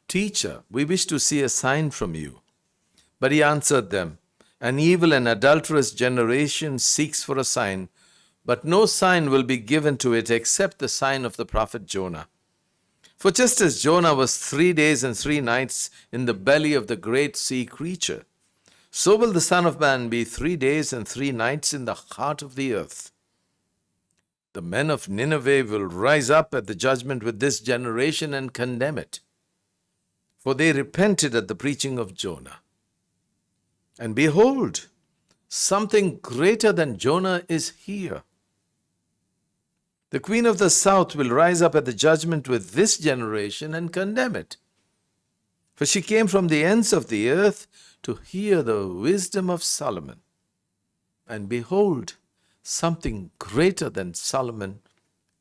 "Teacher, we wish to see a sign from you." But he answered them, "An evil and adulterous generation seeks for a sign, but no sign will be given to it except the sign of the prophet Jonah. For just as Jonah was 3 days and 3 nights in the belly of the great sea creature, so will the Son of Man be 3 days and 3 nights in the heart of the earth. The men of Nineveh will rise up at the judgment with this generation and condemn it, for they repented at the preaching of Jonah. And behold, something greater than Jonah is here. The queen of the south will rise up at the judgment with this generation and condemn it. For she came from the ends of the earth to hear the wisdom of Solomon. And behold, something greater than Solomon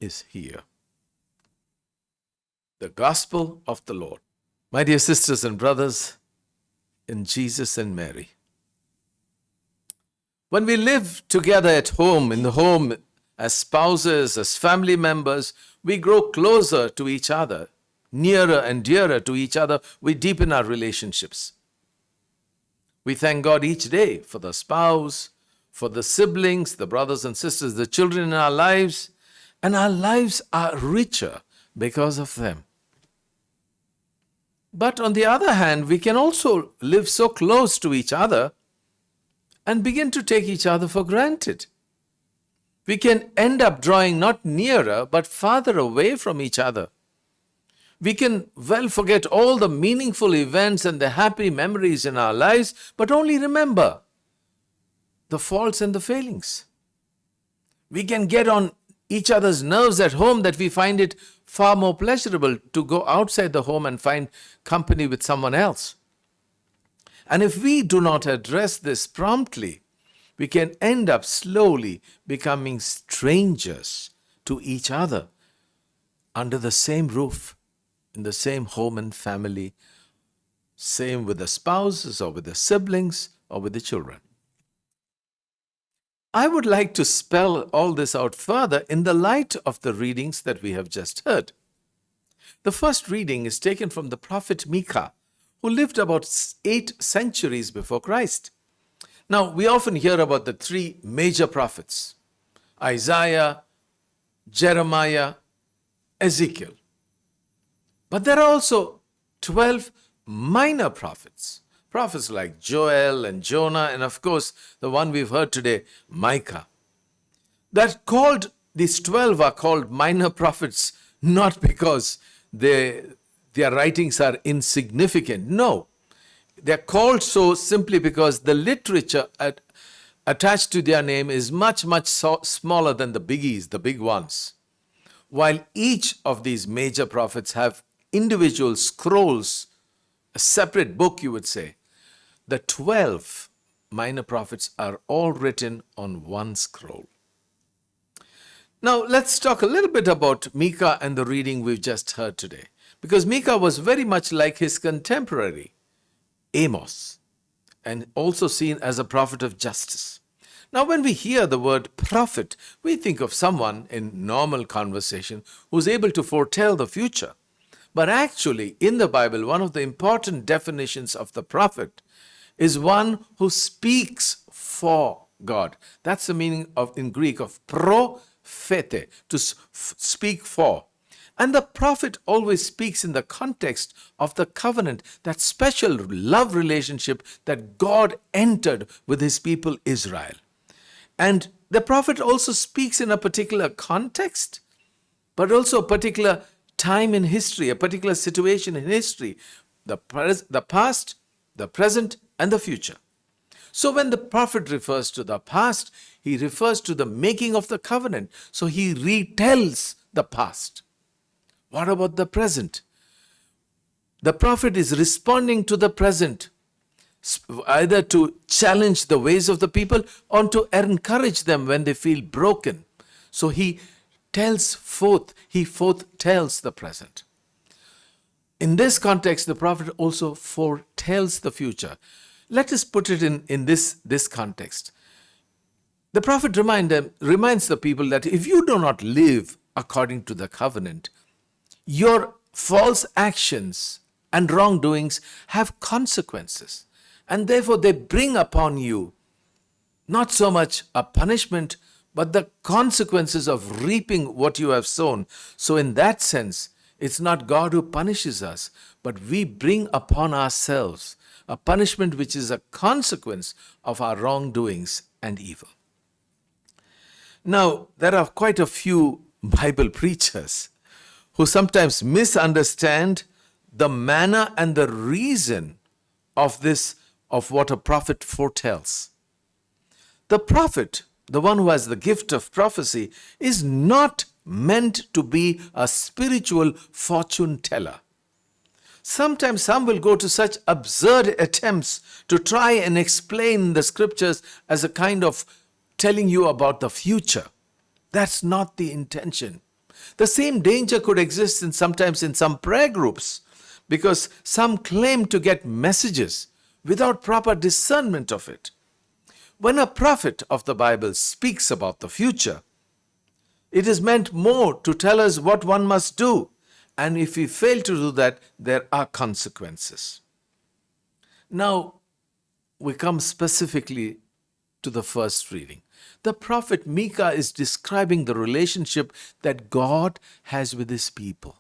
is here." The Gospel of the Lord. My dear sisters and brothers, in Jesus and Mary, when we live together at home, in the home, as spouses, as family members, we grow closer to each other, nearer and dearer to each other. We deepen our relationships. We thank God each day for the spouse, for the siblings, the brothers and sisters, the children in our lives, and our lives are richer because of them. But on the other hand, we can also live so close to each other and begin to take each other for granted. We can end up drawing not nearer, but farther away from each other. We can well forget all the meaningful events and the happy memories in our lives, but only remember the faults and the failings. We can get on each other's nerves at home that we find it far more pleasurable to go outside the home and find company with someone else. And if we do not address this promptly, we can end up slowly becoming strangers to each other under the same roof, in the same home and family, same with the spouses or with the siblings or with the children. I would like to spell all this out further in the light of the readings that we have just heard. The first reading is taken from the prophet Micah, who lived about 8 centuries before Christ. Now, we often hear about the 3 major prophets, Isaiah, Jeremiah, Ezekiel. But there are also 12 minor prophets. Prophets like Joel and Jonah, and of course, the one we've heard today, Micah. These 12 are called minor prophets not because their writings are insignificant. No, they're called so simply because the literature attached to their name is much smaller than the biggies, the big ones. While each of these major prophets have individual scrolls, a separate book, you would say, the 12 minor prophets are all written on one scroll. Now, let's talk a little bit about Micah and the reading we've just heard today, because Micah was very much like his contemporary, Amos, and also seen as a prophet of justice. Now, when we hear the word prophet, we think of someone in normal conversation who's able to foretell the future. But actually, in the Bible, one of the important definitions of the prophet is one who speaks for God. That's the meaning in Greek of prophete, to speak for. And the prophet always speaks in the context of the covenant, that special love relationship that God entered with his people Israel. And the prophet also speaks in a particular context, but also a particular time in history, a particular situation in history, the past, the present, and the future. So when the prophet refers to the past, he refers to the making of the covenant. So he retells the past. What about the present? The prophet is responding to the present, either to challenge the ways of the people or to encourage them when they feel broken. So he foretells the present. In this context, the prophet also foretells the future. Let us put it in this context. The prophet reminds the people that if you do not live according to the covenant, your false actions and wrongdoings have consequences. And therefore they bring upon you not so much a punishment, but the consequences of reaping what you have sown. So in that sense, it's not God who punishes us, but we bring upon ourselves a punishment which is a consequence of our wrongdoings and evil. Now, there are quite a few Bible preachers who sometimes misunderstand the manner and the reason of this, of what a prophet foretells. The prophet, the one who has the gift of prophecy, is not meant to be a spiritual fortune teller. Sometimes some will go to such absurd attempts to try and explain the scriptures as a kind of telling you about the future. That's not the intention. The same danger could exist sometimes in some prayer groups, because some claim to get messages without proper discernment of it. When a prophet of the Bible speaks about the future, it is meant more to tell us what one must do, and if we fail to do that, there are consequences. Now, we come specifically to the first reading. The prophet Micah is describing the relationship that God has with his people.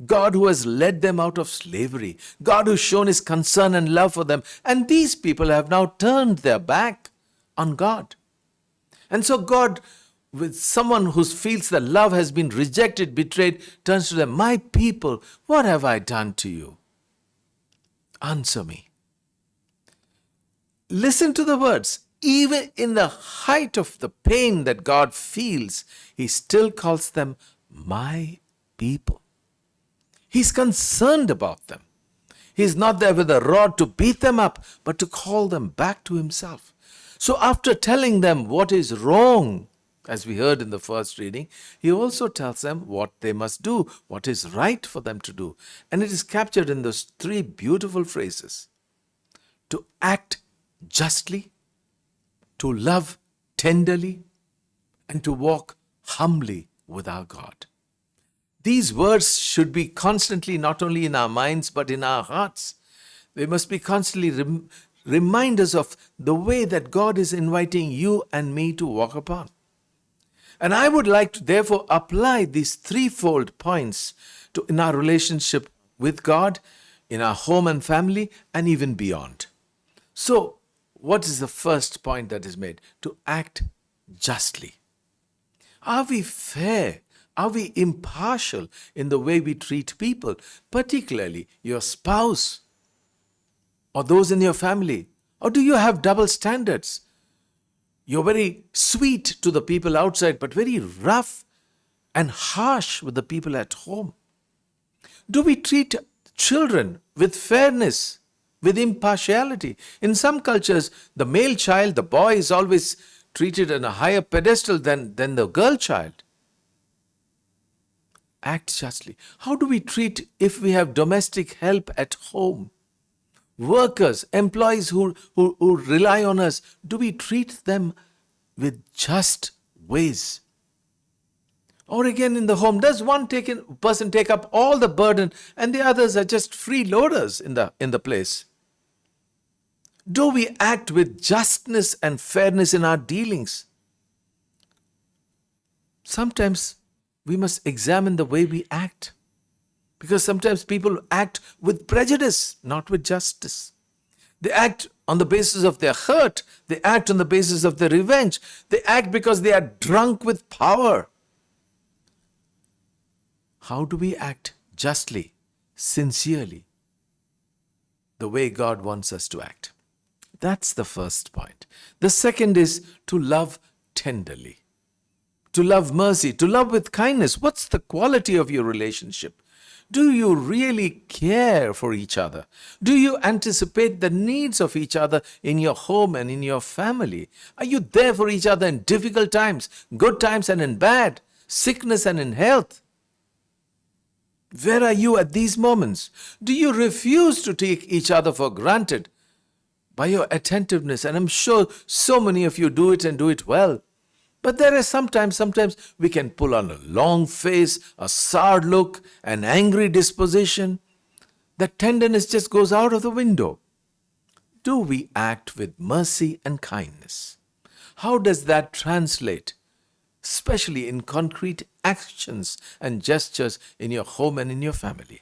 God who has led them out of slavery. God who's shown his concern and love for them. And these people have now turned their back on God. And so God, with someone who feels that love has been rejected, betrayed, turns to them, "My people, what have I done to you? Answer me." Listen to the words. Even in the height of the pain that God feels, he still calls them my people. He's concerned about them. He's not there with a rod to beat them up, but to call them back to himself. So after telling them what is wrong, as we heard in the first reading, he also tells them what they must do, what is right for them to do. And it is captured in those three beautiful phrases: to act justly, to love tenderly, and to walk humbly with our God. These words should be constantly not only in our minds but in our hearts. They must be constantly reminders of the way that God is inviting you and me to walk upon. And I would like to therefore apply these threefold points in our relationship with God, in our home and family, and even beyond. So, what is the first point that is made? To act justly. Are we fair? Are we impartial in the way we treat people, particularly your spouse or those in your family? Or do you have double standards? You're very sweet to the people outside, but very rough and harsh with the people at home. Do we treat children with fairness, with impartiality? In some cultures, the male child, the boy, is always treated on a higher pedestal than the girl child. Act justly. How do we treat if we have domestic help at home? Workers, employees who rely on us, do we treat them with just ways? Or again in the home, does one person take up all the burden and the others are just freeloaders in the place? Do we act with justness and fairness in our dealings? Sometimes we must examine the way we act, because sometimes people act with prejudice, not with justice. They act on the basis of their hurt. They act on the basis of their revenge. They act because they are drunk with power. How do we act justly, sincerely, the way God wants us to act? That's the first point. The second is to love tenderly, to love mercy, to love with kindness. What's the quality of your relationship? Do you really care for each other? Do you anticipate the needs of each other in your home and in your family? Are you there for each other in difficult times, good times and in bad, sickness and in health? Where are you at these moments? Do you refuse to take each other for granted by your attentiveness? And I'm sure so many of you do it and do it well. But there are sometimes we can pull on a long face, a sour look, an angry disposition. that tenderness just goes out of the window. Do we act with mercy and kindness? How does that translate, especially in concrete actions and gestures in your home and in your family?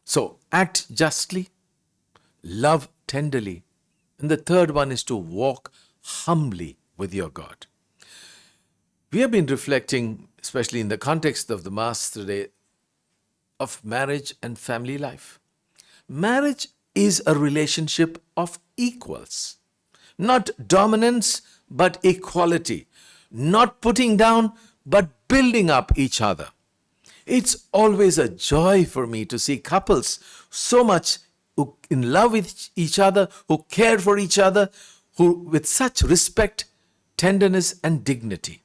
So, act justly, love tenderly, and the third one is to walk humbly with your God. We have been reflecting, especially in the context of the Mass today, of marriage and family life. Marriage is a relationship of equals, not dominance, but equality, not putting down, but building up each other. It's always a joy for me to see couples so much in love with each other, who care for each other, who with such respect, tenderness, and dignity.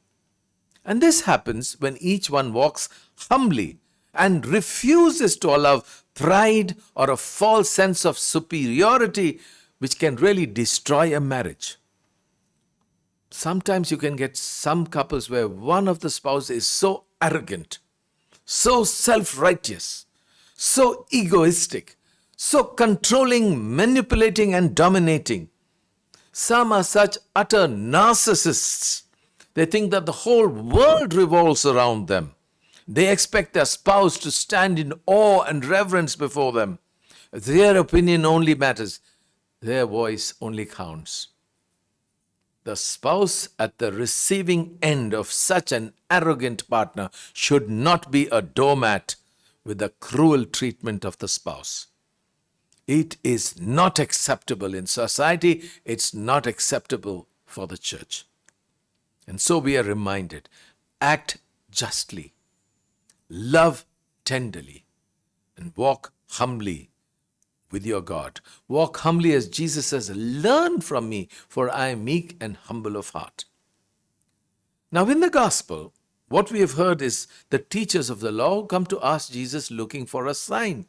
And this happens when each one walks humbly and refuses to allow pride or a false sense of superiority, which can really destroy a marriage. Sometimes you can get some couples where one of the spouses is so arrogant, so self-righteous, so egoistic, so controlling, manipulating, and dominating. Some are such utter narcissists. They think that the whole world revolves around them. They expect their spouse to stand in awe and reverence before them. Their opinion only matters. Their voice only counts. The spouse at the receiving end of such an arrogant partner should not be a doormat with the cruel treatment of the spouse. It is not acceptable in society. It's not acceptable for the church. And so we are reminded, act justly, love tenderly, and walk humbly with your God. Walk humbly as Jesus says, learn from me, for I am meek and humble of heart. Now in the gospel, what we have heard is the teachers of the law come to ask Jesus looking for a sign.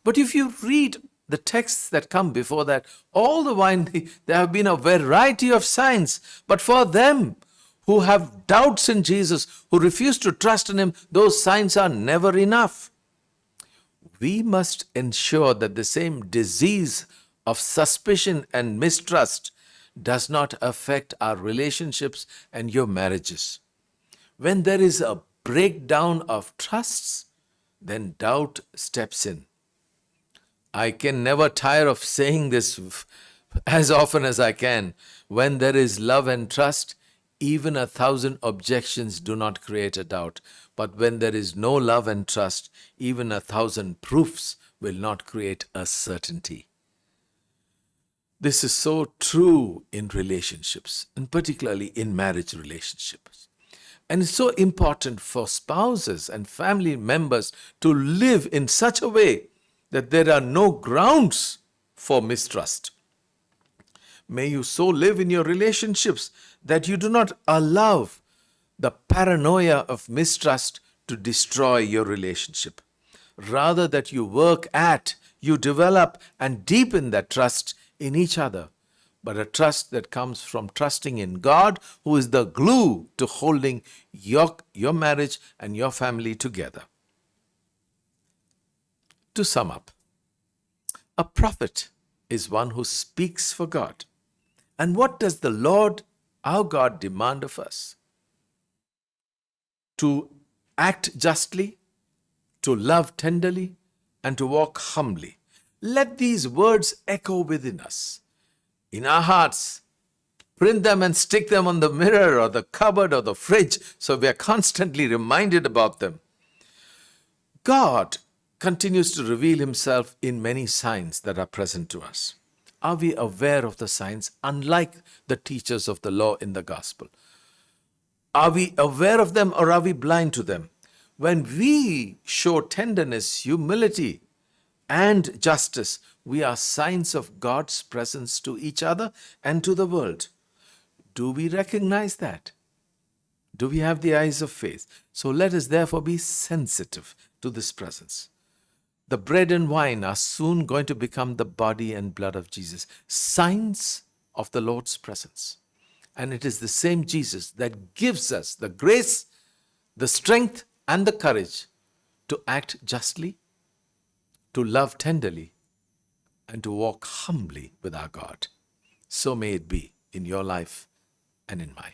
But if you read the texts that come before that, all the while there have been a variety of signs. But for them who have doubts in Jesus, who refuse to trust in Him, those signs are never enough. We must ensure that the same disease of suspicion and mistrust does not affect our relationships and your marriages. When there is a breakdown of trusts, then doubt steps in. I can never tire of saying this as often as I can. When there is love and trust, even 1,000 objections do not create a doubt. But when there is no love and trust, even 1,000 proofs will not create a certainty. This is so true in relationships, and particularly in marriage relationships. And it's so important for spouses and family members to live in such a way that there are no grounds for mistrust. May you so live in your relationships that you do not allow the paranoia of mistrust to destroy your relationship. Rather, that you work at, you develop and deepen that trust in each other, but a trust that comes from trusting in God, who is the glue to holding your marriage and your family together. To sum up, a prophet is one who speaks for God. And what does the Lord, our God, demand of us? To act justly, to love tenderly, and to walk humbly. Let these words echo within us, in our hearts. Print them and stick them on the mirror or the cupboard or the fridge so we are constantly reminded about them. God continues to reveal Himself in many signs that are present to us. Are we aware of the signs, unlike the teachers of the law in the gospel? Are we aware of them, or are we blind to them? When we show tenderness, humility, and justice, we are signs of God's presence to each other and to the world. Do we recognize that? Do we have the eyes of faith? So let us therefore be sensitive to this presence. The bread and wine are soon going to become the body and blood of Jesus, signs of the Lord's presence. And it is the same Jesus that gives us the grace, the strength, and the courage to act justly, to love tenderly, and to walk humbly with our God. So may it be in your life and in mine.